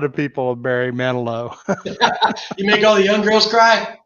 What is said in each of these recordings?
lot of people Barry Manilow. You make all the young girls cry?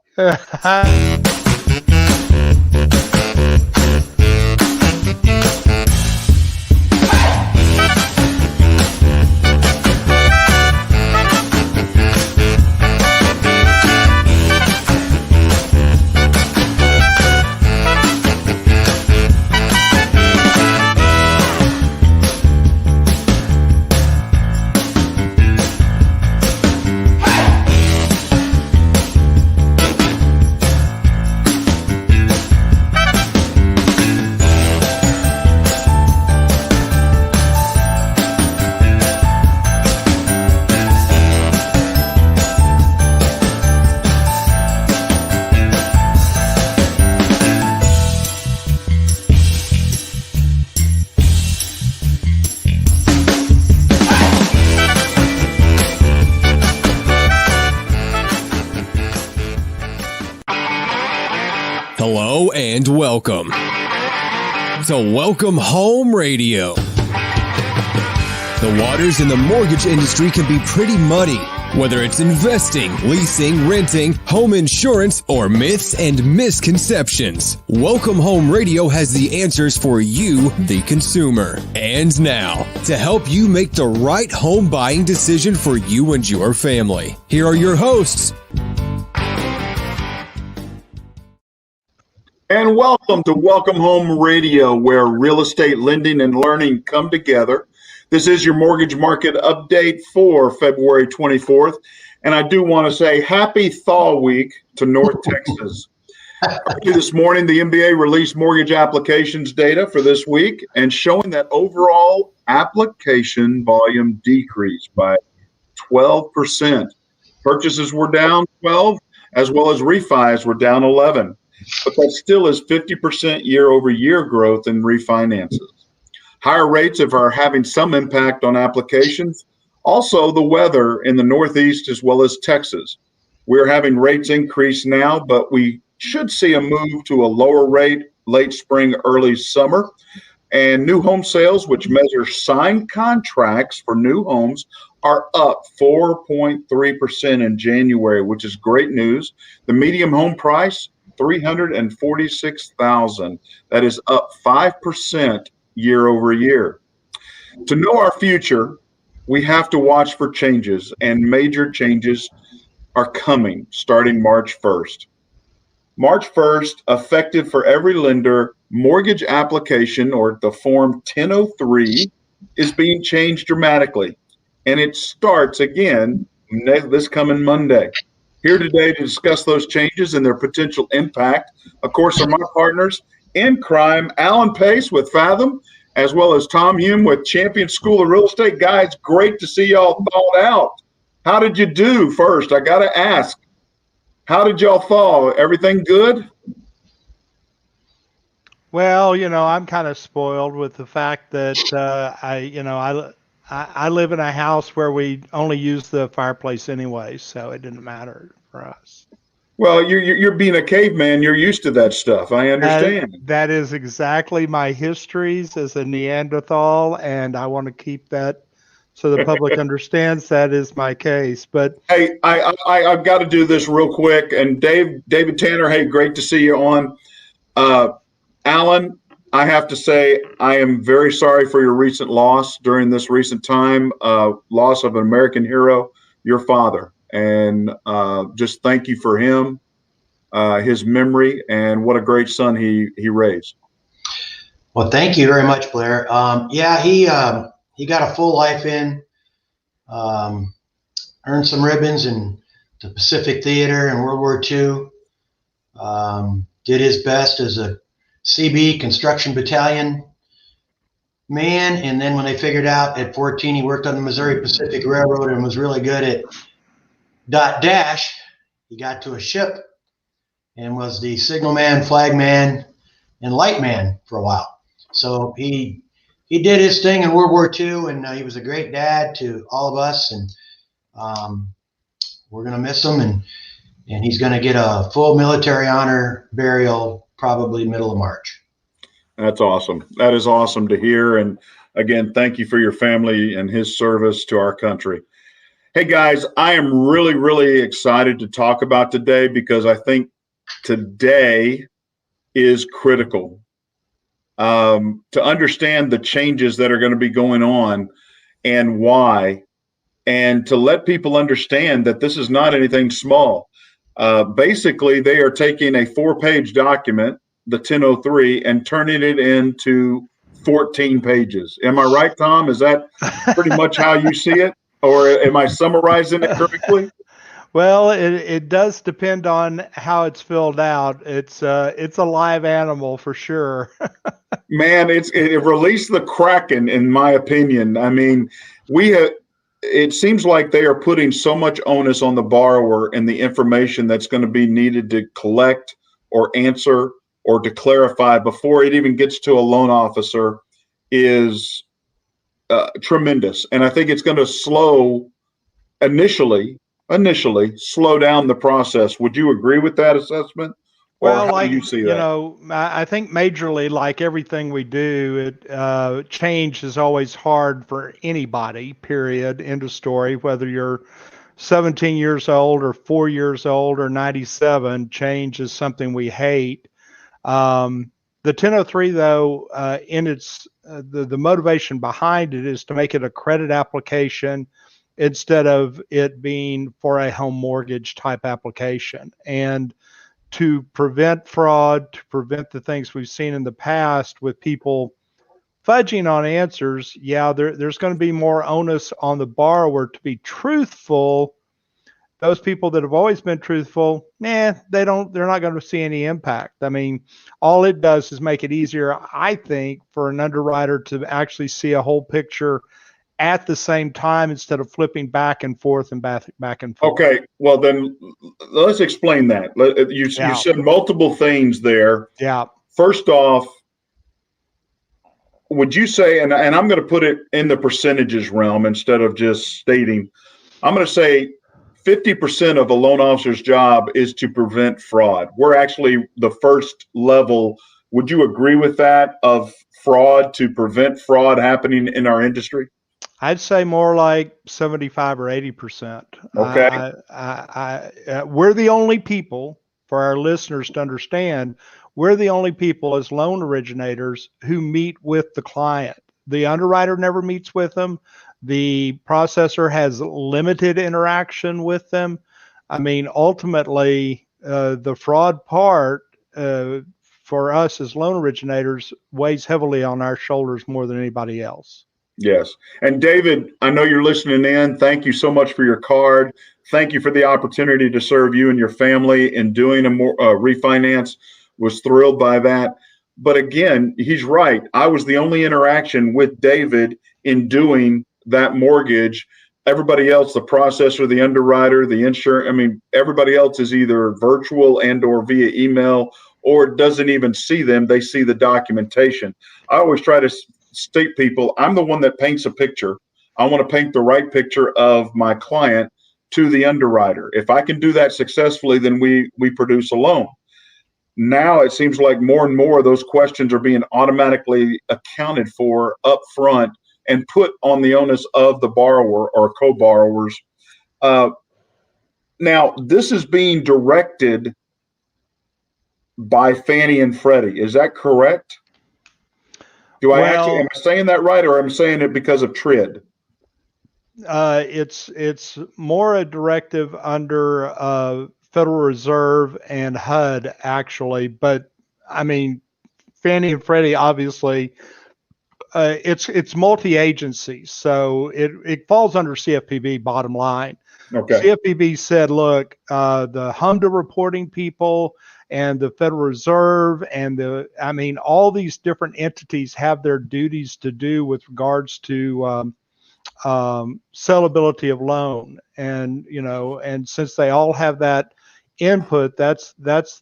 Hello and welcome to Welcome Home Radio. The waters in the mortgage industry can be pretty muddy, whether it's investing, leasing, renting, home insurance, or myths and misconceptions. Welcome Home Radio has the answers for you, the consumer. And now, to help you make the right home buying decision for you and your family, here are your hosts. And welcome to Welcome Home Radio, where real estate lending and learning come together. This is your mortgage market update for February 24th. And I do want to say happy thaw week to North Texas. Early this morning, the MBA released mortgage applications data for this week and showing that overall application volume decreased by 12%. Purchases were down 12, as well as refis were down 11. But that still is 50% year-over-year growth in refinances. Higher rates are having some impact on applications. Also, the weather in the Northeast as well as Texas. We're having rates increase now, but we should see a move to a lower rate late spring, early summer. And new home sales, which measure signed contracts for new homes, are up 4.3% in January, which is great news. The median home price, $346,000. That is up 5% year over year. To know our future, we have to watch for changes, and major changes are coming starting March 1st. March 1st, effective for every lender, mortgage application, or the Form 1003, is being changed dramatically, and it starts again this coming Monday. Here today to discuss those changes and their potential impact, of course, are my partners in crime, Alan Pace with Fathom, as well as Tom Hume with Champion School of Real Estate. Guys, great to see y'all thawed out. How did you do first? I got to ask, how did y'all thaw? Everything good? Well, I'm kind of spoiled with the fact that I live in a house where we only use the fireplace anyway, so it didn't matter for us. Well, you're being a caveman. You're used to that stuff. I understand. That is exactly my histories as a Neanderthal, and I want to keep that so the public understands that is my case. But hey, I've got to do this real quick. And David Tanner, hey, great to see you on. Alan, I have to say, I am very sorry for your recent loss during this recent time, loss of an American hero, your father. And just thank you for him, his memory, and what a great son he raised. Well, thank you very much, Blair. He got a full life in, earned some ribbons in the Pacific Theater in World War II, did his best as a CB construction battalion man, and then when they figured out at 14 he worked on the Missouri Pacific Railroad and was really good at dot dash, he got to a ship and was the signalman, flagman, and lightman for a while. So he did his thing in World War II, and he was a great dad to all of us, and we're going to miss him, and he's going to get a full military honor burial probably middle of March. That's awesome. That is awesome to hear. And again, thank you for your family and his service to our country. Hey guys, I am really, really excited to talk about today because I think today is critical to understand the changes that are going to be going on and why, and to let people understand that this is not anything small. Basically, they are taking a 4-page document, the 1003, and turning it into 14 pages. Am I right, Tom? Is that pretty much how you see it? Or am I summarizing it correctly? Well, it does depend on how it's filled out. It's a live animal for sure. Man, it released the Kraken, in my opinion. I mean, we have. It seems like they are putting so much onus on the borrower and the information that's going to be needed to collect or answer or to clarify before it even gets to a loan officer is tremendous. And I think it's going to initially slow down the process. Would you agree with that assessment? Or Well, how do like, you see that? I think majorly, like everything we do, change is always hard for anybody, period, end of story. Whether you're 17 years old or 4 years old or 97, change is something we hate. The 1003, though, in its the motivation behind it is to make it a credit application instead of it being for a home mortgage type application. And to prevent fraud, to prevent the things we've seen in the past with people fudging on answers, yeah, there's going to be more onus on the borrower to be truthful. Those people that have always been truthful, they're not going to see any impact. I mean, all it does is make it easier, I think, for an underwriter to actually see a whole picture at the same time instead of flipping back and forth and back and forth. Okay, well then let's explain that. You said multiple things there. Yeah. First off, would you say, and I'm going to put it in the percentages realm instead of just stating, I'm going to say 50% of a loan officer's job is to prevent fraud. We're actually the first level. Would you agree with that, of fraud, to prevent fraud happening in our industry? I'd say more like 75 or 80%. Okay. We're the only people, for our listeners to understand, we're the only people as loan originators who meet with the client. The underwriter never meets with them. The processor has limited interaction with them. I mean, ultimately, the fraud part for us as loan originators weighs heavily on our shoulders more than anybody else. Yes. And David, I know you're listening in. Thank you so much for your card. Thank you for the opportunity to serve you and your family in doing a refinance. Was thrilled by that. But again, he's right. I was the only interaction with David in doing that mortgage. Everybody else, the processor, the underwriter, the insurance, I mean, everybody else is either virtual and or via email, or doesn't even see them. They see the documentation. I always try to state people, I'm the one that paints a picture. I want to paint the right picture of my client to the underwriter. If I can do that successfully, then we produce a loan. Now it seems like more and more of those questions are being automatically accounted for up front and put on the onus of the borrower or co-borrowers. Now, this is being directed by Fannie and Freddie. Is that correct? Am I saying that right, or am I saying it because of TRID? It's more a directive under Federal Reserve and HUD, actually. But I mean, Fannie and Freddie, obviously, it's multi-agency, so it falls under CFPB. Bottom line, okay. CFPB said, look, the HMDA reporting people and the Federal Reserve and all these different entities have their duties to do with regards to sellability of loan, and since they all have that input, that's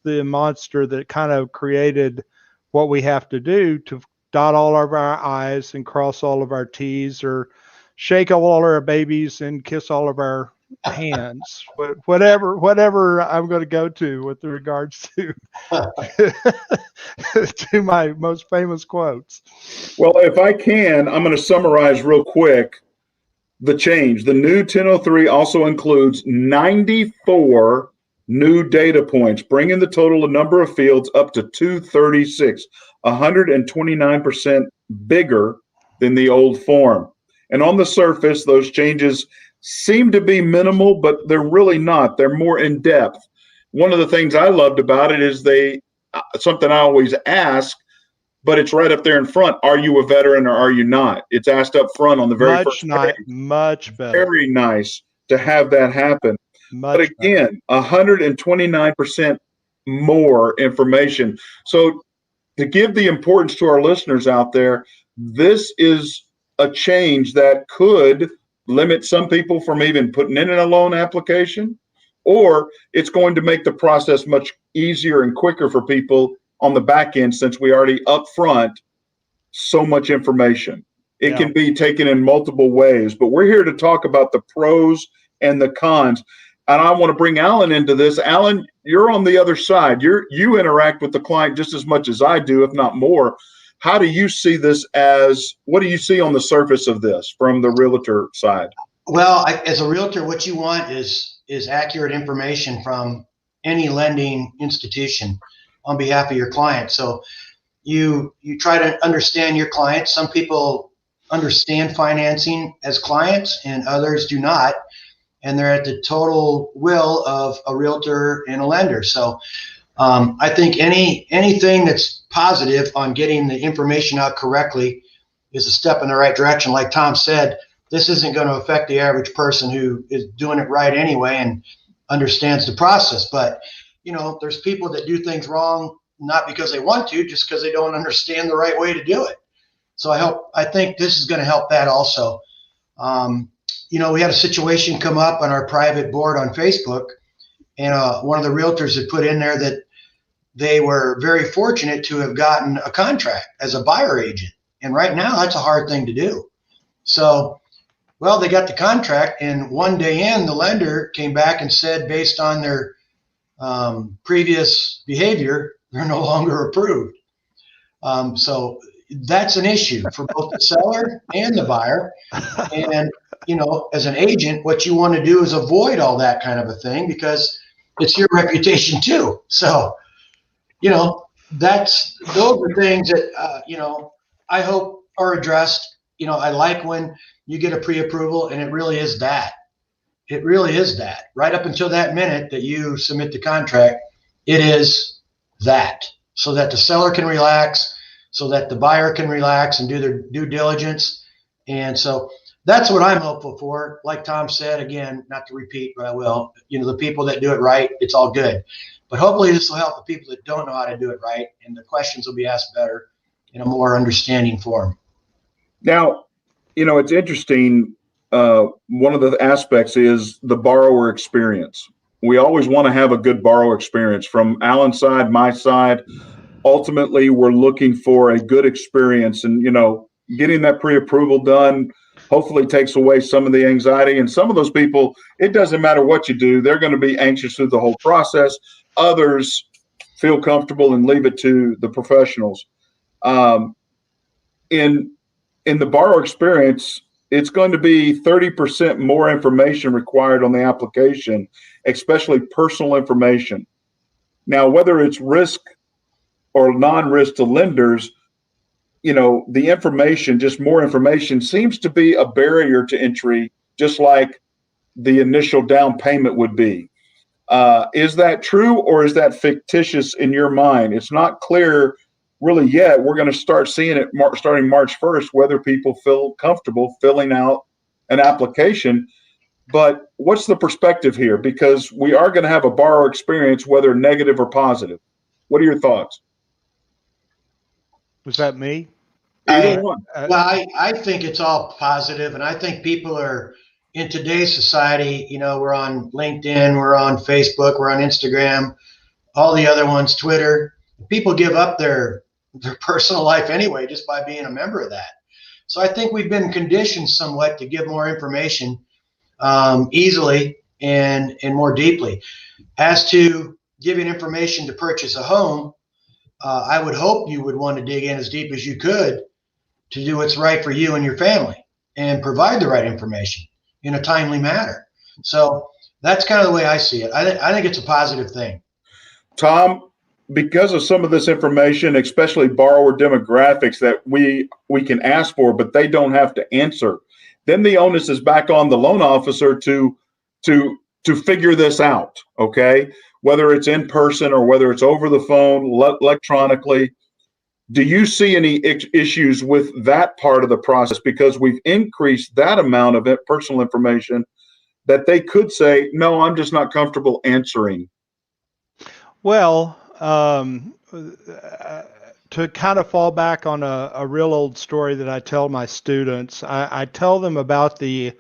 the monster that kind of created what we have to do to dot all of our I's and cross all of our T's, or shake all our babies and kiss all of our hands, whatever I'm going to go to with regards to to my most famous quotes. Well, if I can, I'm going to summarize real quick. the change. The new 1003 also includes 94 new data points, bringing the total number of fields up to 236, 129% bigger than the old form. And on the surface, those changes seem to be minimal, but they're really not. They're more in depth. One of the things I loved about it is something I always ask, but it's right up there in front. Are you a veteran or are you not? It's asked up front on the very first page. Much better. Very nice to have that happen. But again, 129% more information. So to give the importance to our listeners out there, this is a change that could limit some people from even putting in a loan application, or it's going to make the process much easier and quicker for people on the back end, since we already up front so much information. It can be taken in multiple ways, but we're here to talk about the pros and the cons. And I want to bring Alan into this. Alan, you're on the other side. You interact with the client just as much as I do, if not more. How do you see this what do you see on the surface of this from the realtor side? Well, as a realtor, what you want is accurate information from any lending institution on behalf of your client. So you try to understand your client. Some people understand financing as clients and others do not. And they're at the total will of a realtor and a lender. So I think anything that's positive on getting the information out correctly is a step in the right direction. Like Tom said, this isn't going to affect the average person who is doing it right anyway and understands the process. But, there's people that do things wrong, not because they want to, just because they don't understand the right way to do it. So I think this is going to help that also. We had a situation come up on our private board on Facebook, and one of the realtors had put in there that they were very fortunate to have gotten a contract as a buyer agent. And right now, that's a hard thing to do. So, they got the contract, and one day in, the lender came back and said, based on their previous behavior, they're no longer approved. So that's an issue for both the seller and the buyer. And as an agent, what you want to do is avoid all that kind of a thing, because it's your reputation too. So, those are things that, I hope are addressed. I like when you get a pre-approval, and it really is that. It really is that. Right up until that minute that you submit the contract, it is that. So that the seller can relax, so that the buyer can relax and do their due diligence. And so that's what I'm hopeful for. Like Tom said, again, not to repeat, but I will, the people that do it right, it's all good. But hopefully this will help the people that don't know how to do it right, and the questions will be asked better in a more understanding form. Now, it's interesting. One of the aspects is the borrower experience. We always want to have a good borrower experience. From Alan's side, my side, ultimately, we're looking for a good experience. And, getting that pre-approval done hopefully takes away some of the anxiety. And some of those people, it doesn't matter what you do, they're going to be anxious through the whole process. Others feel comfortable and leave it to the professionals. In the borrower experience, it's going to be 30% more information required on the application, especially personal information. Now, whether it's risk or non-risk to lenders, the information, just more information, seems to be a barrier to entry, just like the initial down payment would be. Is that true, or is that fictitious in your mind? It's not clear really yet. We're going to start seeing it starting March 1st, whether people feel comfortable filling out an application. But what's the perspective here? Because we are going to have a borrower experience, whether negative or positive. What are your thoughts? Was that me? I think it's all positive, and I think people are, in today's society, we're on LinkedIn, we're on Facebook, we're on Instagram, all the other ones, Twitter. People give up their personal life anyway just by being a member of that. So I think we've been conditioned somewhat to give more information easily and more deeply. As to giving information to purchase a home, I would hope you would want to dig in as deep as you could to do what's right for you and your family and provide the right information. in a timely manner. So that's kind of the way I see it. I think it's a positive thing. Tom, because of some of this information, especially borrower demographics that we can ask for, but they don't have to answer, then the onus is back on the loan officer to figure this out. Okay, whether it's in person or whether it's over the phone, electronically. Do you see any issues with that part of the process? Because we've increased that amount of personal information that they could say, no, I'm just not comfortable answering. Well, to kind of fall back on a real old story that I tell my students, I tell them about the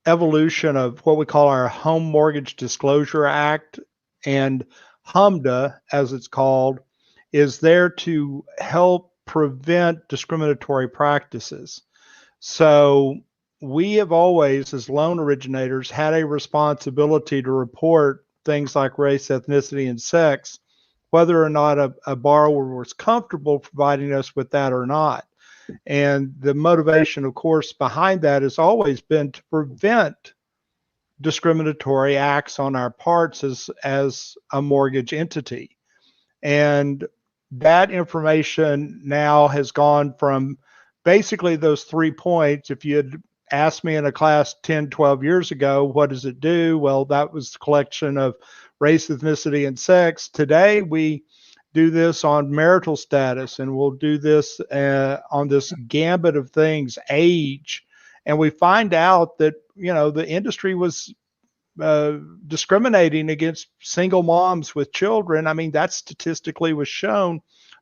evolution of what we call our Home Mortgage Disclosure Act, and HMDA, as it's called, is there to help prevent discriminatory practices. So we have always, as loan originators, had a responsibility to report things like race, ethnicity, and sex, whether or not a borrower was comfortable providing us with that or not. And the motivation, of course, behind that has always been to prevent discriminatory acts on our parts as a mortgage entity. And that information now has gone from basically those 3 points. If you had asked me in a class 10, 12 years ago, what does it do? Well, that was the collection of race, ethnicity, and sex. Today, we do this on marital status, and we'll do this on this gambit of things, age. And we find out that, the industry was discriminating against single moms with children. I mean, that statistically was shown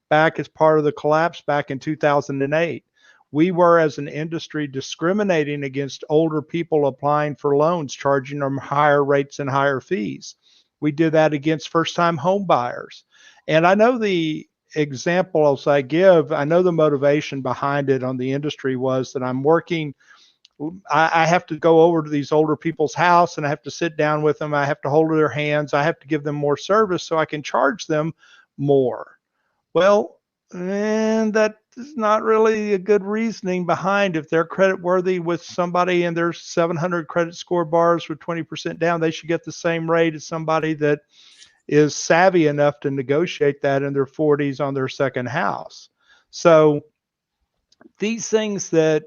back as part of the collapse back in 2008. We were, as an industry, discriminating against older people applying for loans, charging them higher rates and higher fees. We did that against first-time home buyers. And I know the examples I give, I know the motivation behind it on the industry was that I have to go over to these older people's house, and I have to sit down with them. I have to hold their hands. I have to give them more service so I can charge them more. Well, and that is not really a good reasoning behind. If they're credit worthy with somebody and there's 700 credit score bars with 20% down, they should get the same rate as somebody that is savvy enough to negotiate that in their 40s on their second house. So these things that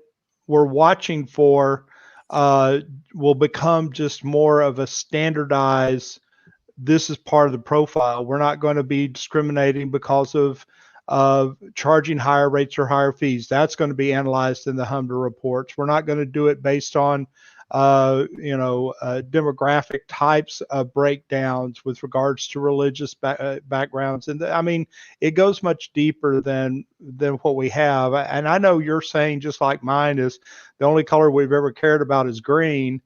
we're watching for will become just more of a standardized, this is part of the profile. We're not going to be discriminating because of charging higher rates or higher fees. That's going to be analyzed in the HMDA reports. We're not going to do it based on demographic types of breakdowns with regards to religious backgrounds. And I mean, it goes much deeper than what we have. And I know you're saying, just like mine, is the only color we've ever cared about is green.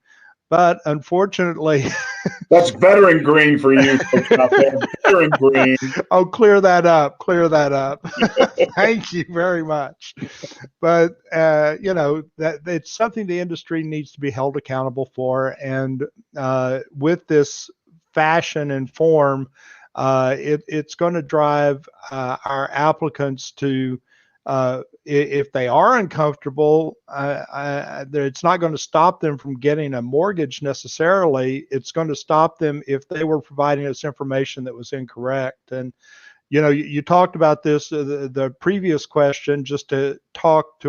But unfortunately, that's veteran green for you folks out there. Veteran green. Oh, clear that up. Thank you very much. But that it's something the industry needs to be held accountable for. And with this fashion and form, it's going to drive our applicants to, if they are uncomfortable, it's not going to stop them from getting a mortgage necessarily. It's going to stop them if they were providing us information that was incorrect. And you talked about this, the previous question, just to talk to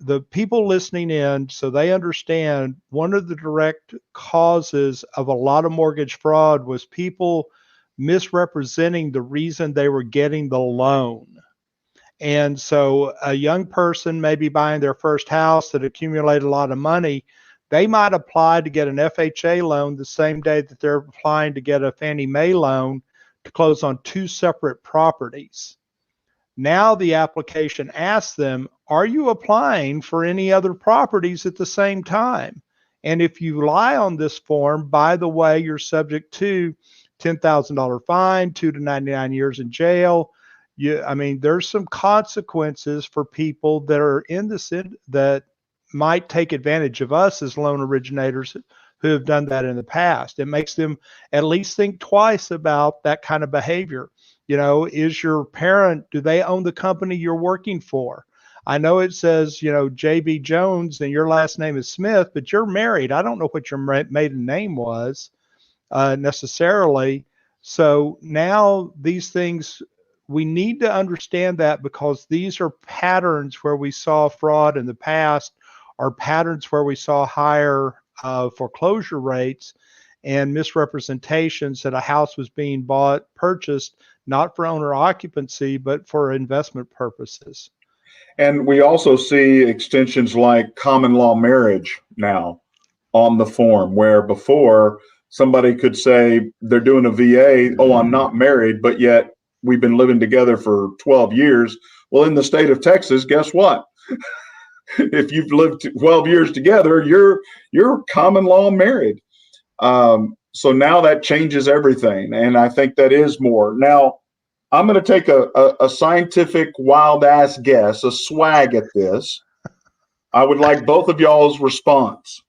the people listening in, so they understand. One of the direct causes of a lot of mortgage fraud was people misrepresenting the reason they were getting the loan. And so a young person may be buying their first house that accumulated a lot of money. They might apply to get an FHA loan the same day that they're applying to get a Fannie Mae loan to close on two separate properties. Now the application asks them, are you applying for any other properties at the same time? And if you lie on this form, by the way, you're subject to $10,000 fine, 2 to 99 years in jail. There's some consequences for people that are in this that might take advantage of us as loan originators who have done that in the past. It makes them at least think twice about that kind of behavior. Is your parent, do they own the company you're working for? I know it says, JB Jones and your last name is Smith, but you're married. I don't know what your maiden name was necessarily. So now these things, we need to understand that, because these are patterns where we saw fraud in the past, are patterns where we saw higher foreclosure rates and misrepresentations that a house was being purchased, not for owner occupancy, but for investment purposes. And we also see extensions like common law marriage now on the form, where before somebody could say they're doing a VA, oh, I'm not married, but yet we've been living together for 12 years. Well, in the state of Texas, guess what? If you've lived 12 years together, you're common law married. So now that changes everything. And I think that is more. Now, I'm going to take a scientific wild ass guess, a swag at this. I would like both of y'all's response.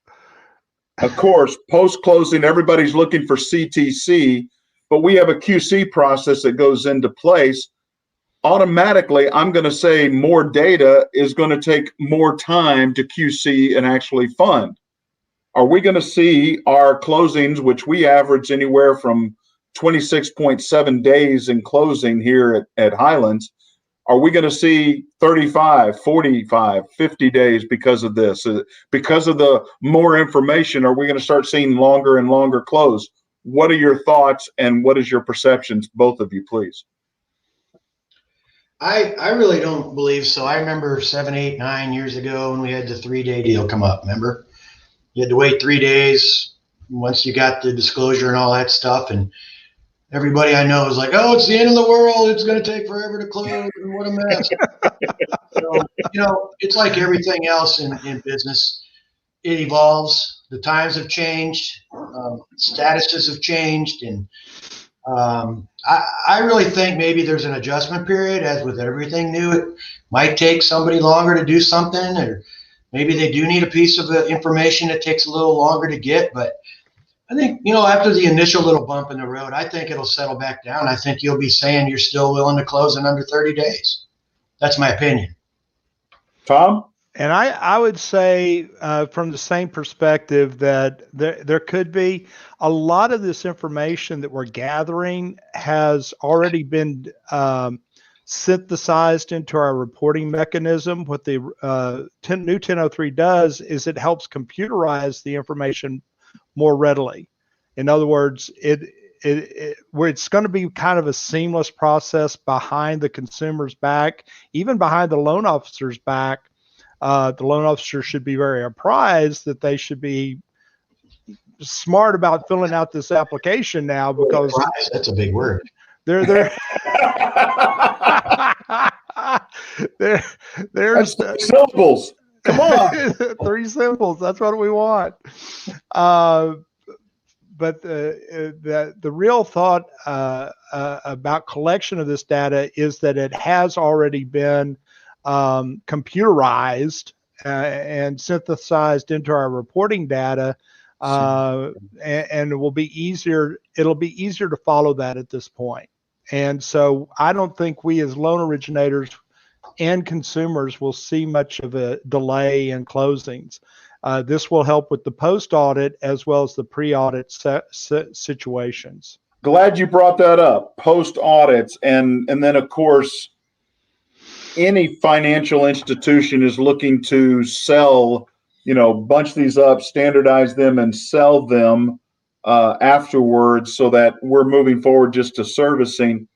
Of course, post-closing, everybody's looking for CTC, but we have a QC process that goes into place. Automatically, I'm going to say more data is going to take more time to QC and actually fund. Are we going to see our closings, which we average anywhere from 26.7 days in closing here at Highlands, are we going to see 35, 45, 50 days because of this? Because of the more information, are we going to start seeing longer and longer close? What are your thoughts and what is your perceptions, both of you, please? I really don't believe so. I remember 7, 8, 9 years ago when we had the 3-day deal come up, remember? You had to wait 3 days once you got the disclosure and all that stuff. And everybody I know is like, oh, it's the end of the world. It's going to take forever to close. And what a mess. So, it's like everything else in business. It evolves. The times have changed. Statuses have changed. And I really think maybe there's an adjustment period, as with everything new. It might take somebody longer to do something, or maybe they do need a piece of information that takes a little longer to get. But I think, after the initial little bump in the road, I think it'll settle back down. I think you'll be saying you're still willing to close in under 30 days. That's my opinion. Tom? And I would say from the same perspective that there could be a lot of this information that we're gathering has already been synthesized into our reporting mechanism. What the new 1003 does is it helps computerize the information more readily. In other words, where it's going to be kind of a seamless process behind the consumer's back, even behind the loan officer's back. The loan officer should be very apprised that they should be smart about filling out this application now, because that's a big word. There's syllables. Come on. 3 syllables. That's what we want. But the real thought about collection of this data is that it has already been computerized and synthesized into our reporting data, and it will be easier. It'll be easier to follow that at this point. And so I don't think we as loan originators and consumers will see much of a delay in closings. This will help with the post-audit as well as the pre-audit situations. Glad you brought that up, post-audits. And then, of course, any financial institution is looking to sell, bunch these up, standardize them, and sell them afterwards, so that we're moving forward just to servicing.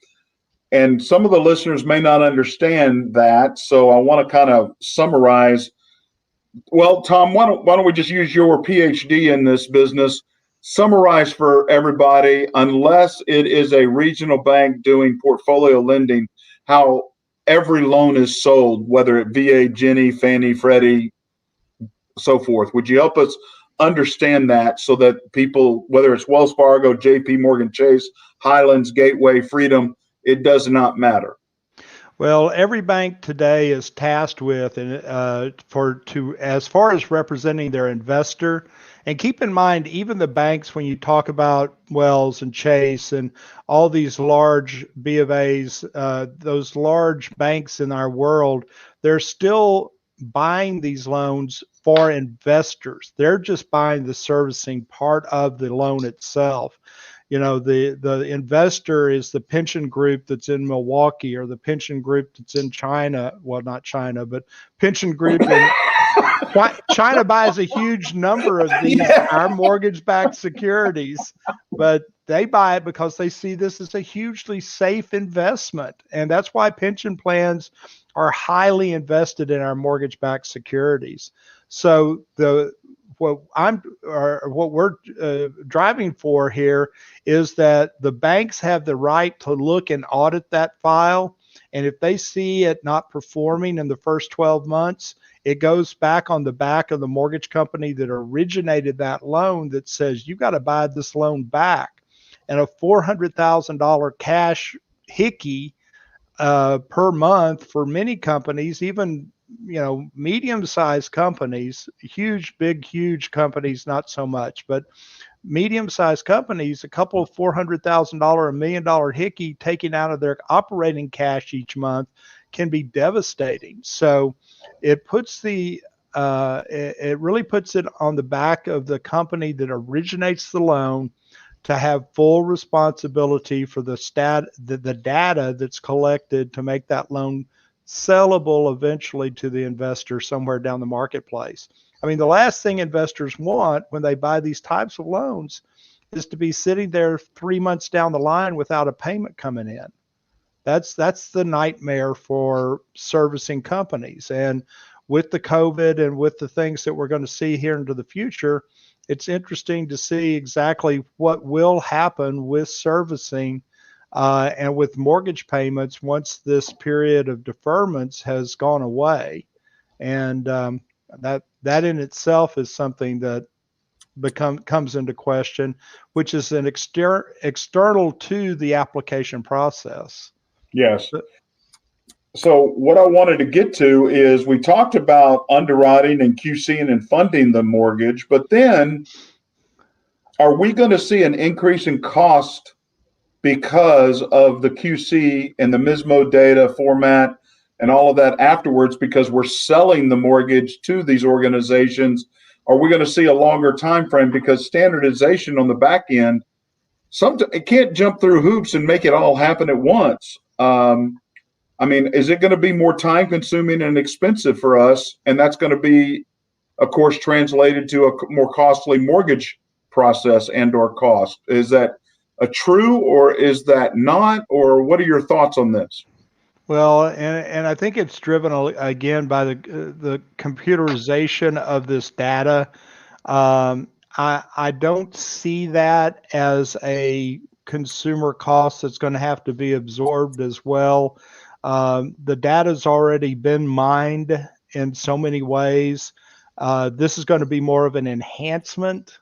And some of the listeners may not understand that, so I want to kind of summarize. Well, Tom, why don't we just use your PhD in this business? Summarize for everybody, unless it is a regional bank doing portfolio lending, how every loan is sold, whether it VA, Ginnie, Fannie, Freddie, so forth. Would you help us understand that, so that people, whether it's Wells Fargo, JP Morgan Chase, Highlands, Gateway, Freedom, it does not matter? Well, every bank today is tasked with, as far as representing their investor And keep in mind, even the banks, when you talk about Wells and Chase and all these large B of A's, those large banks in our world, they're still buying these loans for investors. They're just buying the servicing part of the loan itself. The investor is the pension group that's in Milwaukee, or the pension group that's in China. Well, not China, but pension group in China buys a huge number of these, our mortgage-backed securities, but they buy it because they see this as a hugely safe investment. And that's why pension plans are highly invested in our mortgage-backed securities. So what we're driving for here is that the banks have the right to look and audit that file. And if they see it not performing in the first 12 months, it goes back on the back of the mortgage company that originated that loan that says, you got to buy this loan back. And a $400,000 cash hickey per month for many companies, even medium-sized companies, huge companies, not so much, but medium-sized companies, a couple of $400,000, $1 million hickey taken out of their operating cash each month can be devastating. So it puts it really puts it on the back of the company that originates the loan to have full responsibility for the data that's collected to make that loan sellable eventually to the investor somewhere down the marketplace. I mean, the last thing investors want when they buy these types of loans is to be sitting there 3 months down the line without a payment coming in. That's the nightmare for servicing companies. And with the COVID and with the things that we're going to see here into the future, it's interesting to see exactly what will happen with servicing and with mortgage payments once this period of deferments has gone away. And that in itself is something that comes into question, which is an external to the application process. Yes. So what I wanted to get to is we talked about underwriting and QCing and funding the mortgage, but then are we going to see an increase in cost because of the QC and the MISMO data format and all of that afterwards, because we're selling the mortgage to these organizations? Are we going to see a longer time frame because standardization on the back end, it can't jump through hoops and make it all happen at once? I mean, is it going to be more time consuming and expensive for us? And that's going to be, of course, translated to a more costly mortgage process and or cost. Is that a true, or is that not? Or what are your thoughts on this? Well, and I think it's driven again by the computerization of this data. I don't see that as a consumer cost that's going to have to be absorbed as well. The data's already been mined in so many ways. This is going to be more of an enhancement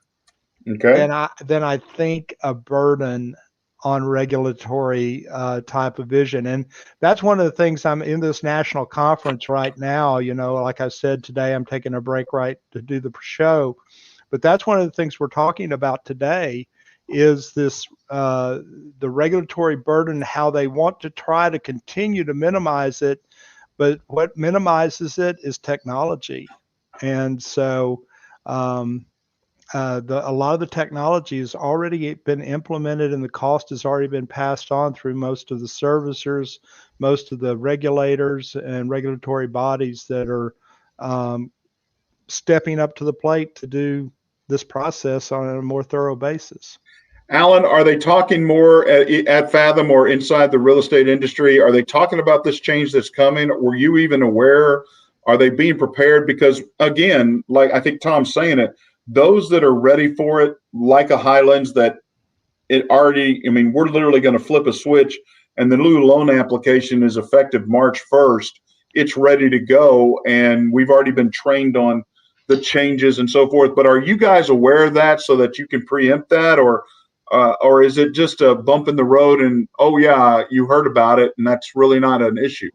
than I think a burden on regulatory type of vision. And that's one of the things. I'm in this national conference right now. Like I said, today I'm taking a break right to do the show. But that's one of the things we're talking about today is this the regulatory burden, how they want to try to continue to minimize it. But what minimizes it is technology. And so a lot of the technology has already been implemented and the cost has already been passed on through most of the servicers, most of the regulators and regulatory bodies that are stepping up to the plate to do this process on a more thorough basis. Alan, are they talking more at Fathom or inside the real estate industry? Are they talking about this change that's coming? Were you even aware? Are they being prepared? Because again, like I think Tom's saying it, those that are ready for it, like a Highlands, that it already, I mean, we're literally going to flip a switch and the new loan application is effective March 1st. It's ready to go. And we've already been trained on the changes and so forth. But are you guys aware of that so that you can preempt that? Or is it just a bump in the road and, oh, yeah, you heard about it and that's really not an issue?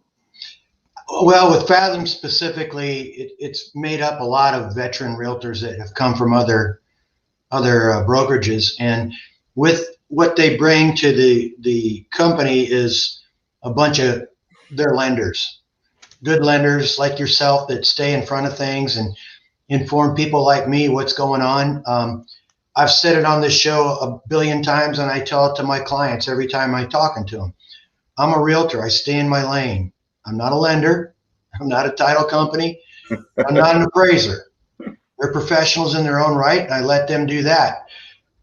Well, with Fathom specifically, it's made up a lot of veteran realtors that have come from other brokerages. And with what they bring to the company is a bunch of their lenders, good lenders like yourself that stay in front of things and inform people like me what's going on. I've said it on this show a billion times, and I tell it to my clients every time I'm talking to them. I'm a realtor. I stay in my lane. I'm not a lender. I'm not a title company. I'm not an appraiser. They're professionals in their own right, and I let them do that.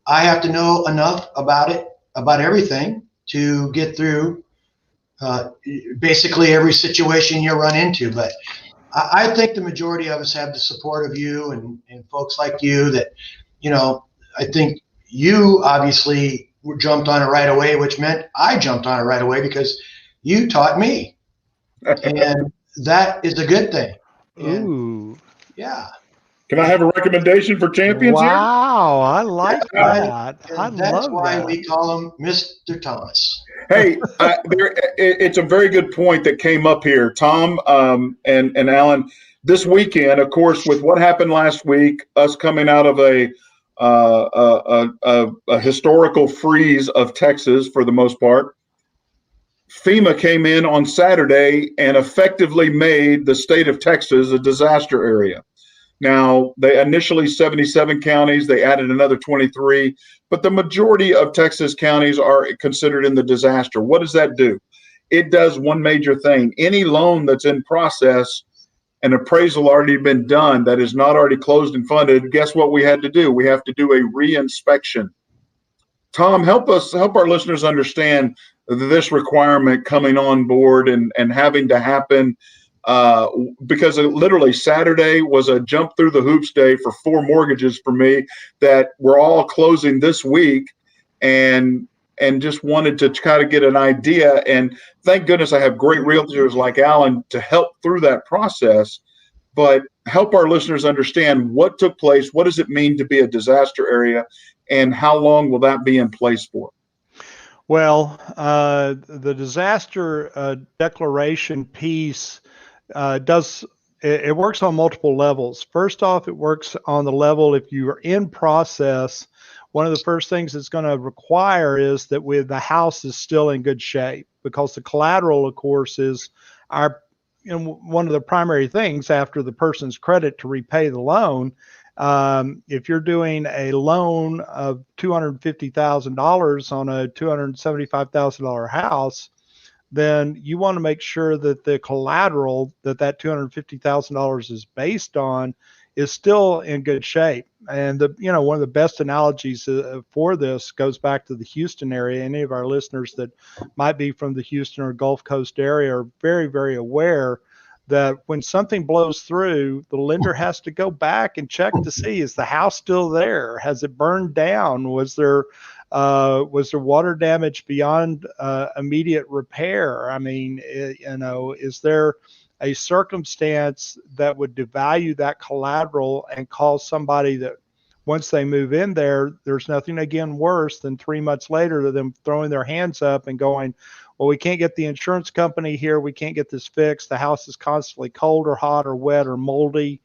I have to know enough about it, about everything, to get through basically every situation you run into. But I think the majority of us have the support of you and folks like you that, I think you obviously jumped on it right away, which meant I jumped on it right away because you taught me. And that is a good thing. And Ooh. yeah. Can I have a recommendation for champions here? Wow, I like that. I That's love why that. we call him Mr. Thomas. Hey, it's a very good point that came up here, Tom and Alan. This weekend, of course, with what happened last week, us coming out of a historical freeze of Texas for the most part, FEMA came in on Saturday and effectively made the state of Texas a disaster area. Now, they initially 77 counties, they added another 23, but the majority of Texas counties are considered in the disaster. What does that do? It does one major thing. Any loan that's in process, an appraisal already been done that is not already closed and funded, guess what we had to do? We have to do a reinspection. Tom, help our listeners understand this requirement coming on board and having to happen. Because literally Saturday was a jump through the hoops day for 4 mortgages for me that were all closing this week, and just wanted to kind of get an idea. And thank goodness I have great realtors like Alan to help through that process. But help our listeners understand what took place. What does it mean to be a disaster area, and how long will that be in place for? Well, the disaster declaration piece it works on multiple levels. First off, it works on the level if you are in process. One of the first things it's going to require is that the house is still in good shape, because the collateral, of course, is one of the primary things after the person's credit to repay the loan. If you're doing a loan of $250,000 on a $275,000 house, then you want to make sure that the collateral that $250,000 is based on is still in good shape. And one of the best analogies for this goes back to the Houston area. Any of our listeners that might be from the Houston or Gulf Coast area are very, very aware that when something blows through, the lender has to go back and check to see, is the house still there? Has it burned down? Was there water damage beyond immediate repair? I mean, is there a circumstance that would devalue that collateral and cause somebody that once they move in there, there's nothing again worse than 3 months later them throwing their hands up and going, well, we can't get the insurance company here. We can't get this fixed. The house is constantly cold or hot or wet or moldy.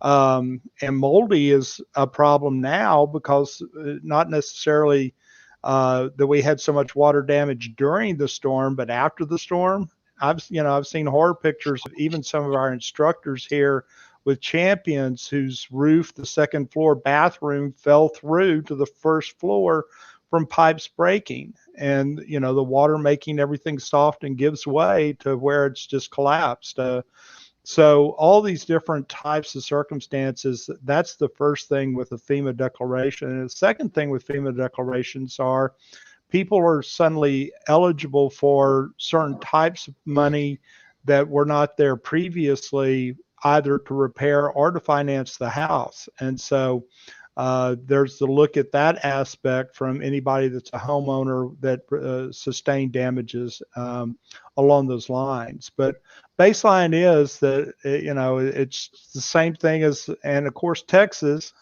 And moldy is a problem now because not necessarily that we had so much water damage during the storm, but after the storm, I've seen horror pictures of even some of our instructors here with champions whose roof, the second floor bathroom, fell through to the first floor from pipes breaking, and the water making everything soft and gives way to where it's just collapsed. So all these different types of circumstances, that's the first thing with a FEMA declaration. And the second thing with FEMA declarations are people are suddenly eligible for certain types of money that were not there previously, either to repair or to finance the house. And so there's the look at that aspect from anybody that's a homeowner that sustained damages along those lines. But baseline is that, it's the same thing as, and of course, Texas.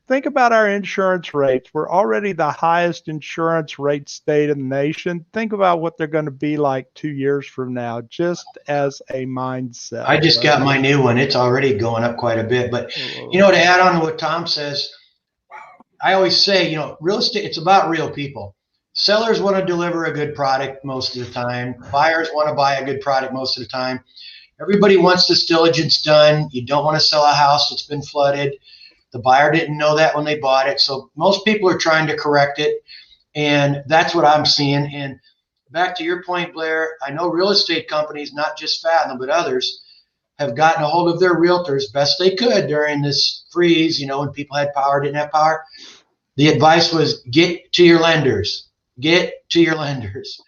Think about our insurance rates. We're already the highest insurance rate state in the nation. Think about what they're going to be like 2 years from now, just as a mindset. I just got my new one. It's already going up quite a bit. But, to add on to what Tom says, I always say, real estate, it's about real people. Sellers want to deliver a good product most of the time. Buyers want to buy a good product most of the time. Everybody wants this diligence done. You don't want to sell a house that's been flooded. The buyer didn't know that when they bought it. So most people are trying to correct it. And that's what I'm seeing. And back to your point, Blair, I know real estate companies, not just Fathom, but others, have gotten a hold of their realtors best they could during this freeze, when people had power, didn't have power. The advice was get to your lenders. Get to your lenders.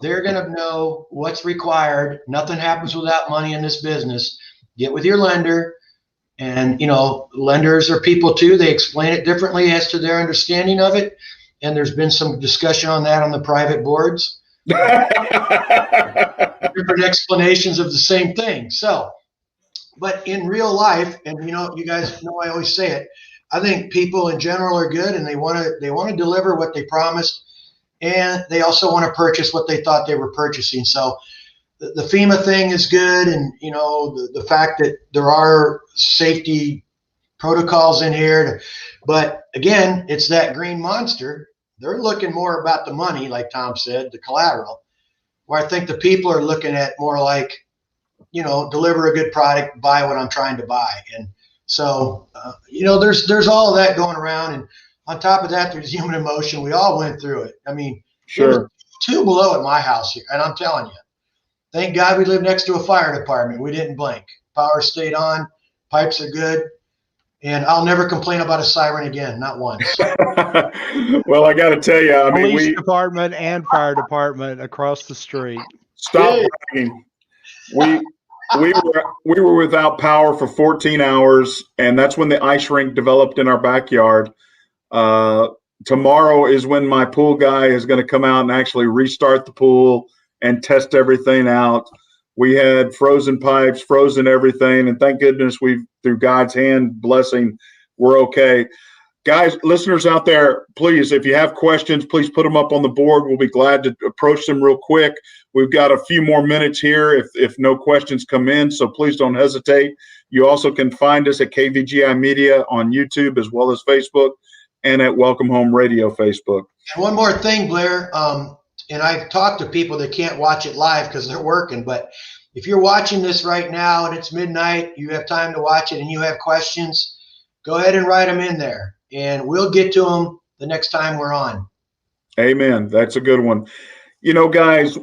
They're going to know what's required. Nothing happens without money in this business. Get with your lender. And, lenders are people too. They explain it differently as to their understanding of it. And there's been some discussion on that on the private boards. Different explanations of the same thing. So, but in real life, and you guys know I always say it, I think people in general are good, and they want to deliver what they promised, and they also want to purchase what they thought they were purchasing. So the FEMA thing is good, and the fact that there are safety protocols in here. But again, it's that green monster. They're looking more about the money, like Tom said, the collateral, where I think the people are looking at more like, deliver a good product, buy what I'm trying to buy. And so, there's all of that going around. And on top of that, there's human emotion. We all went through it. I mean, sure. It was 2 below at my house here. And I'm telling you, thank God we live next to a fire department. We didn't blink. Power stayed on. Pipes are good. And I'll never complain about a siren again, not once. Well, I got to tell you, Police department and fire department across the street. Stop bragging. We were without power for 14 hours, and that's when the ice rink developed in our backyard. Tomorrow is when my pool guy is going to come out and actually restart the pool and test everything out. We had frozen pipes, frozen everything, and thank goodness through God's hand blessing, we're okay. Guys, listeners out there, please, if you have questions, please put them up on the board. We'll be glad to approach them real quick. We've got a few more minutes here if no questions come in, so please don't hesitate. You also can find us at KVGI Media on YouTube as well as Facebook and at Welcome Home Radio Facebook. And one more thing, Blair, and I've talked to people that can't watch it live because they're working, but if you're watching this right now and it's midnight, you have time to watch it and you have questions, go ahead and write them in there, and we'll get to them the next time we're on. Amen. That's a good one. Guys,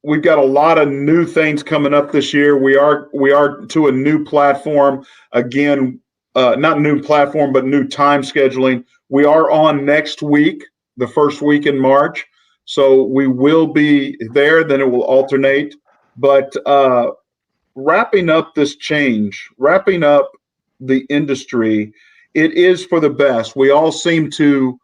we've got a lot of new things coming up this year. We are to a new platform. Again, not new platform, but new time scheduling. We are on next week, the first week in March. So we will be there, then it will alternate. But wrapping up this change, wrapping up the industry, it is for the best. We all seem to,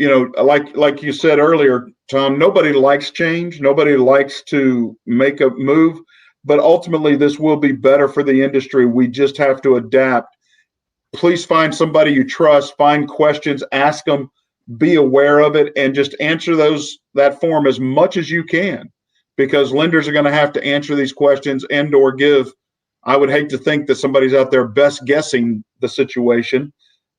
like you said earlier, Tom, nobody likes change. Nobody likes to make a move. But ultimately, this will be better for the industry. We just have to adapt. Please find somebody you trust, find questions, ask them, be aware of it, and just answer that form as much as you can, because lenders are going to have to answer these questions and or give. I would hate to think that somebody's out there best guessing the situation.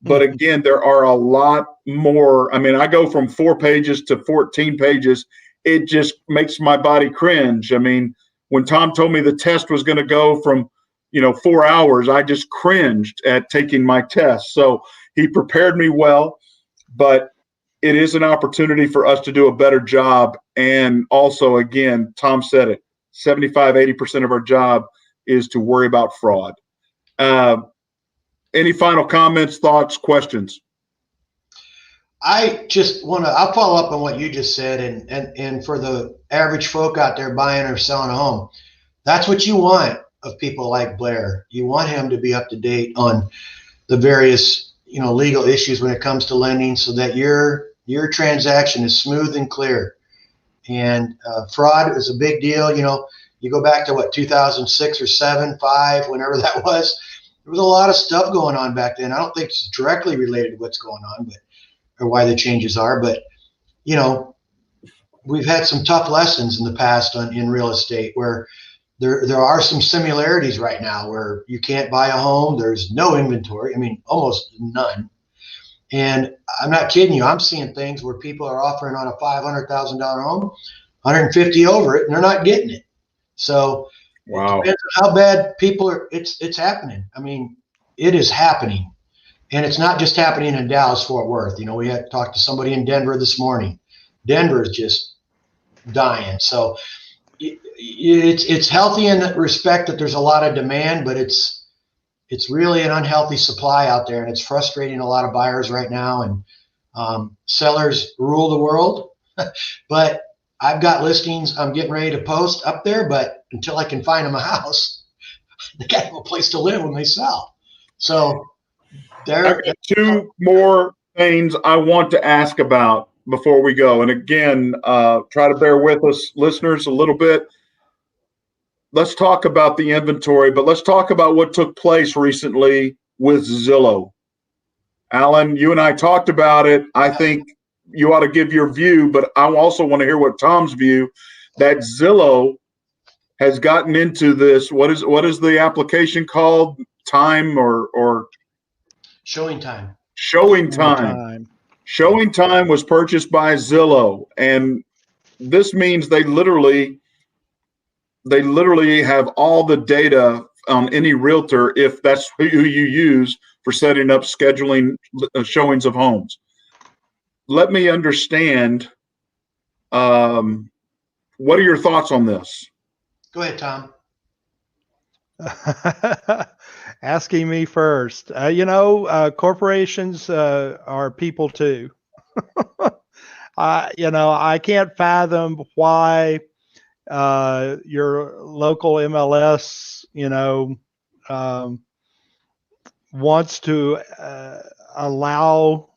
But again, there are a lot more. I mean, I go from 4 pages to 14 pages. It just makes my body cringe. I mean, when Tom told me the test was going to go from 4 hours, I just cringed at taking my test. So he prepared me well, but it is an opportunity for us to do a better job. And also, again, Tom said it, 75-80% of our job is to worry about fraud. Any final comments, thoughts, questions? I just I'll follow up on what you just said. And for the average folk out there buying or selling a home, that's what you want of people like Blair. You want him to be up to date on the various, legal issues when it comes to lending, so that your transaction is smooth and clear. And fraud is a big deal. You go back to 2006 or 7, 5, whenever that was. There was a lot of stuff going on back then. I don't think it's directly related to what's going on, or why the changes are. But we've had some tough lessons in the past in real estate, where there are some similarities right now where you can't buy a home. There's no inventory. I mean, almost none. And I'm not kidding you. I'm seeing things where people are offering on a $500,000 home, 150 over it, and they're not getting it. So Wow. it depends on how bad people are. It's happening. I mean, it is happening. And it's not just happening in Dallas, Fort Worth. You know, we had talked to somebody in Denver this morning. Denver is just dying. So it's healthy in the respect that there's a lot of demand, but it's really an unhealthy supply out there, and it's frustrating a lot of buyers right now. And sellers rule the world. But I've got listings I'm getting ready to post up there, but until I can find them a house, they got to have a place to live when they sell. So I've got two more things I want to ask about before we go. And again, try to bear with us, listeners, a little bit. Let's talk about the inventory, but let's talk about what took place recently with Zillow. Alan, you and I talked about it. I think you ought to give your view, but I also want to hear what Tom's view, that Zillow has gotten into this. What is the application called? Time or Showing time. Showing time. Showing time was purchased by Zillow, and this means they literally have all the data on any realtor if that's who you use for setting up scheduling showings of homes. Let me understand. What are your thoughts on this? Go ahead, Tom. Asking me first. Corporations are people too. I can't fathom why your local MLS, wants to allow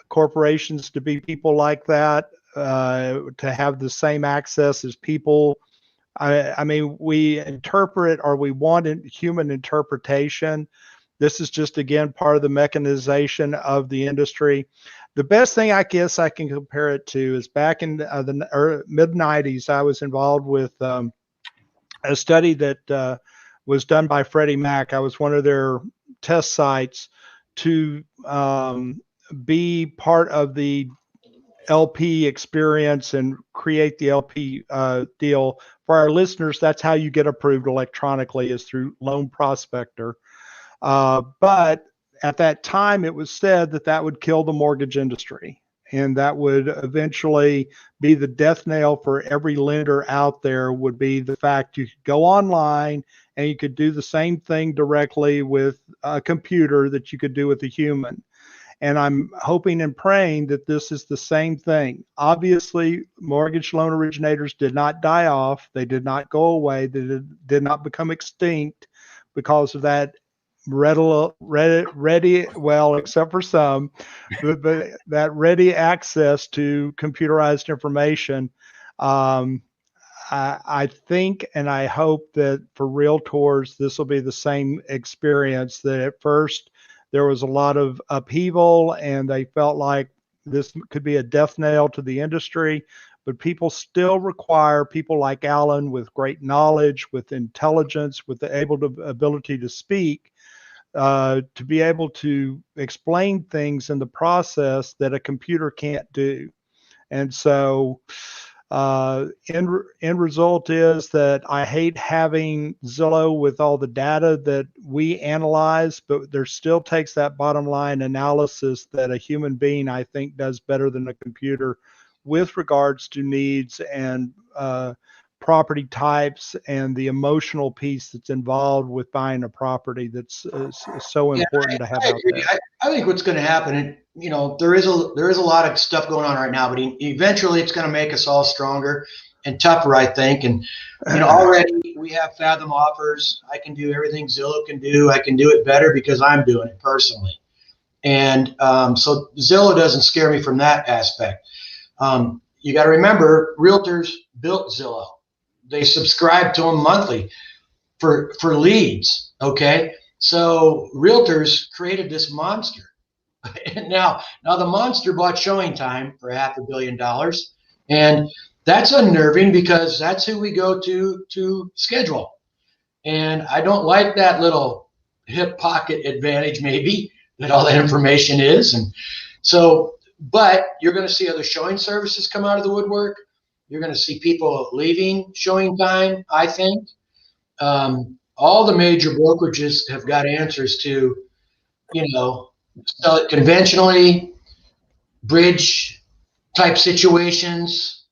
corporations to be people like that, to have the same access as people. I mean, we interpret, or we want human interpretation. This is just, again, part of the mechanization of the industry. The best thing I guess I can compare it to is back in the mid-90s, I was involved with a study that was done by Freddie Mac. I was one of their test sites to be part of the LP experience and create the LP deal. For our listeners, that's how you get approved electronically, is through Loan Prospector. But at that time, it was said that would kill the mortgage industry, and that would eventually be the death nail for every lender out there, would be the fact you could go online and you could do the same thing directly with a computer that you could do with a human. And I'm hoping and praying that this is the same thing. Obviously, mortgage loan originators did not die off. They did not go away. They did not become extinct because of that ready, well, except for some, but that ready access to computerized information. I think and I hope that for realtors, this will be the same experience, that at first there was a lot of upheaval and they felt like this could be a death nail to the industry, but people still require people like Alan with great knowledge, with intelligence, with the ability to speak, to be able to explain things in the process that a computer can't do. And so end result is that I hate having Zillow with all the data that we analyze, but there still takes that bottom line analysis that a human being, I think, does better than a computer with regards to needs and property types and the emotional piece that's involved with buying a property that's so important to have out there. I think what's going to happen, and there is a lot of stuff going on right now, but eventually it's going to make us all stronger and tougher, I think. And already we have Fathom offers. I can do everything Zillow can do. I can do it better because I'm doing it personally. And so Zillow doesn't scare me from that aspect. You got to remember, realtors built Zillow. They subscribe to them monthly for leads. Okay. So realtors created this monster. And now the monster bought Showing Time for $500 million. And that's unnerving because that's who we go to schedule. And I don't like that little hip pocket advantage, maybe, that all that information is. And So, but you're going to see other showing services come out of the woodwork. You're going to see people leaving showing time, I think. All the major brokerages have got answers to, sell it conventionally, bridge type situations.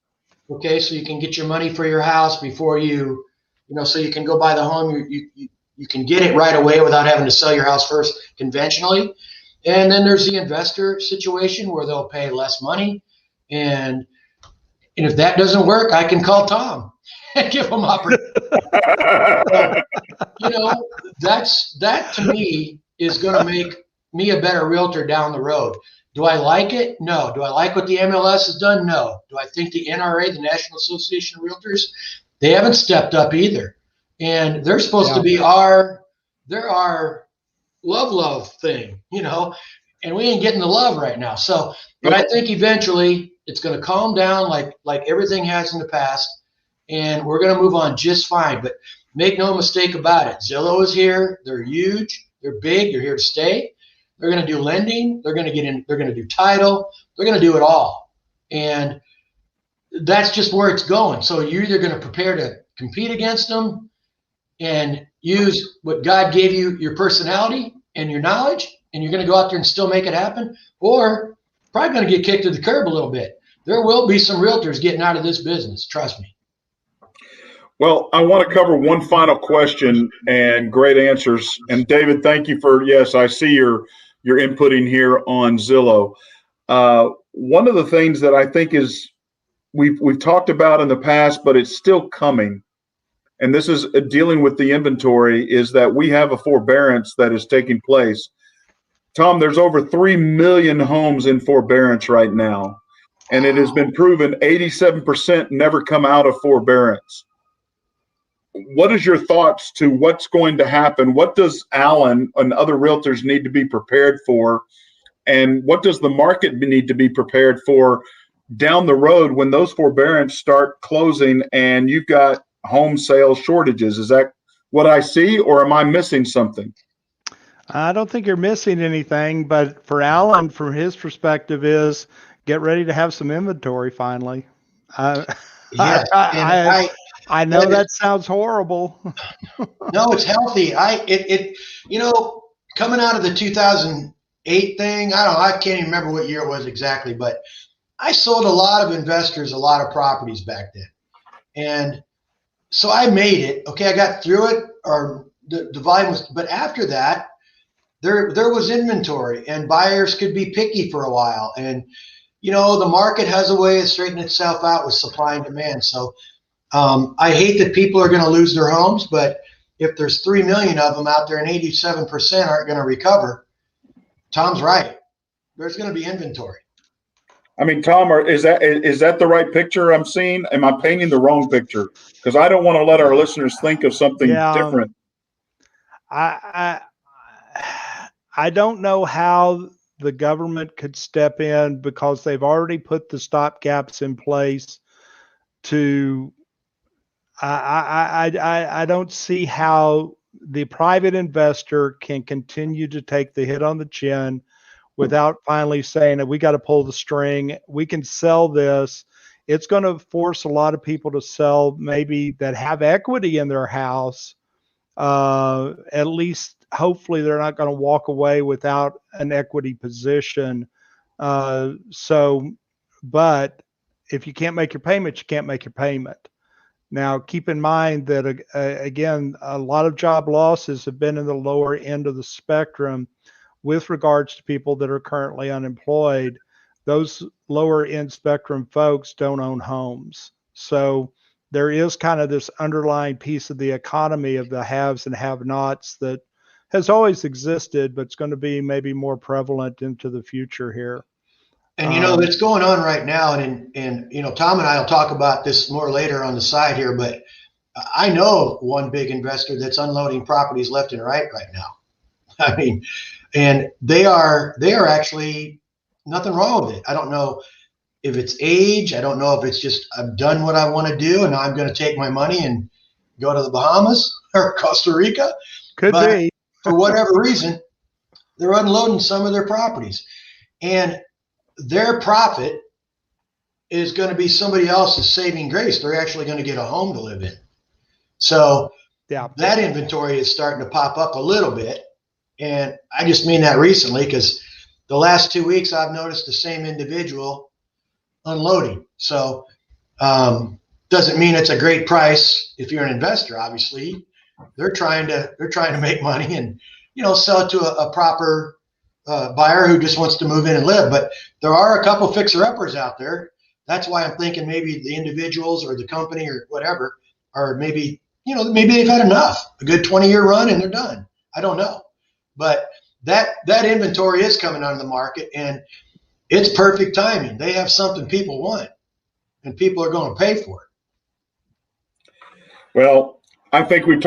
Okay, so you can get your money for your house before so you can go buy the home. You can get it right away without having to sell your house first conventionally. And then there's the investor situation where they'll pay less money. And if that doesn't work, I can call Tom and give him opportunity. That to me is going to make me a better realtor down the road. Do I like it? No. Do I like what the MLS has done? No. Do I think the NRA, the National Association of Realtors, they haven't stepped up either. And they're supposed to be our love thing, and we ain't getting the love right now. So, but I think eventually it's going to calm down like everything has in the past, and we're going to move on just fine. But make no mistake about it. Zillow is here. They're huge. They're big. They're here to stay. They're going to do lending. They're going to get in. They're going to do title. They're going to do it all. And that's just where it's going. So you're either going to prepare to compete against them and use what God gave you, your personality and your knowledge, and you're going to go out there and still make it happen, or probably going to get kicked to the curb a little bit. There will be some realtors getting out of this business. Trust me. Well, I want to cover one final question, and great answers. And David, thank you for, yes, I see your inputting here on Zillow. One of the things that I think is we've talked about in the past, but it's still coming, and this is dealing with the inventory, is that we have a forbearance that is taking place. Tom, there's over 3 million homes in forbearance right now, and it has been proven 87% never come out of forbearance. What is your thoughts to what's going to happen? What does Alan and other realtors need to be prepared for? And what does the market need to be prepared for down the road when those forbearance start closing and you've got home sales shortages? Is that what I see, or am I missing something? I don't think you're missing anything, but for Alan, from his perspective, is get ready to have some inventory finally. I know that sounds horrible. No, it's healthy. Coming out of the 2008 thing, I can't even remember what year it was exactly, but I sold a lot of investors a lot of properties back then. And so I made it. Okay, I got through it, or the volume was, but after that, there was inventory and buyers could be picky for a while. And, the market has a way of straightening itself out with supply and demand. So I hate that people are going to lose their homes, but if there's 3 million of them out there and 87% aren't going to recover, Tom's right. There's going to be inventory. I mean, Tom, is that the right picture I'm seeing? Am I painting the wrong picture? Because I don't want to let our listeners think of something different. I don't know how the government could step in, because they've already put the stopgaps in place to. I don't see how the private investor can continue to take the hit on the chin without finally saying that we got to pull the string. We can sell this. It's going to force a lot of people to sell, maybe that have equity in their house. At least, hopefully, they're not going to walk away without an equity position. But if you can't make your payment, you can't make your payment. Now, keep in mind that, again, a lot of job losses have been in the lower end of the spectrum with regards to people that are currently unemployed. Those lower end spectrum folks don't own homes. So there is kind of this underlying piece of the economy of the haves and have-nots that has always existed, but it's going to be maybe more prevalent into the future here. And it's going on right now, and Tom and I will talk about this more later on the side here, but I know one big investor that's unloading properties left and right now. I mean, and they are actually nothing wrong with it. I don't know if it's age. I don't know if it's just I've done what I want to do and now I'm going to take my money and go to the Bahamas or Costa Rica. Could be. For whatever reason, they're unloading some of their properties. And their profit is going to be somebody else's saving grace. They're actually going to get a home to live in. So that inventory is starting to pop up a little bit. And I just mean that recently because the last 2 weeks I've noticed the same individual unloading. So doesn't mean it's a great price if you're an investor. Obviously, they're trying to make money and sell it to a proper buyer who just wants to move in and live. But there are a couple fixer-uppers out there. That's why I'm thinking maybe the individuals or the company or whatever are maybe they've had enough, a good 20-year run and they're done. I don't know. But that inventory is coming onto the market and it's perfect timing. They have something people want and people are going to pay for it. Well, I think we've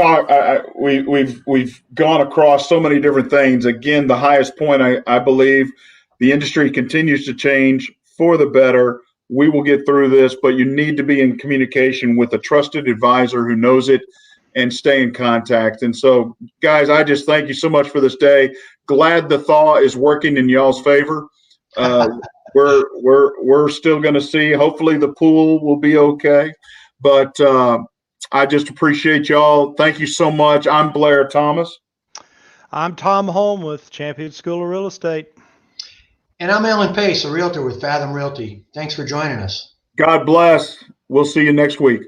gone across so many different things. Again, the highest point, I believe the industry continues to change for the better. We will get through this, but you need to be in communication with a trusted advisor who knows it and stay in contact. And so, guys, I just thank you so much for this day. Glad the thaw is working in y'all's favor. We're still going to see. Hopefully the pool will be okay. But I just appreciate y'all. Thank you so much. I'm Blair Thomas. I'm Tom Holm with Champion School of Real Estate. And I'm Alan Pace, a realtor with Fathom Realty. Thanks for joining us. God bless. We'll see you next week.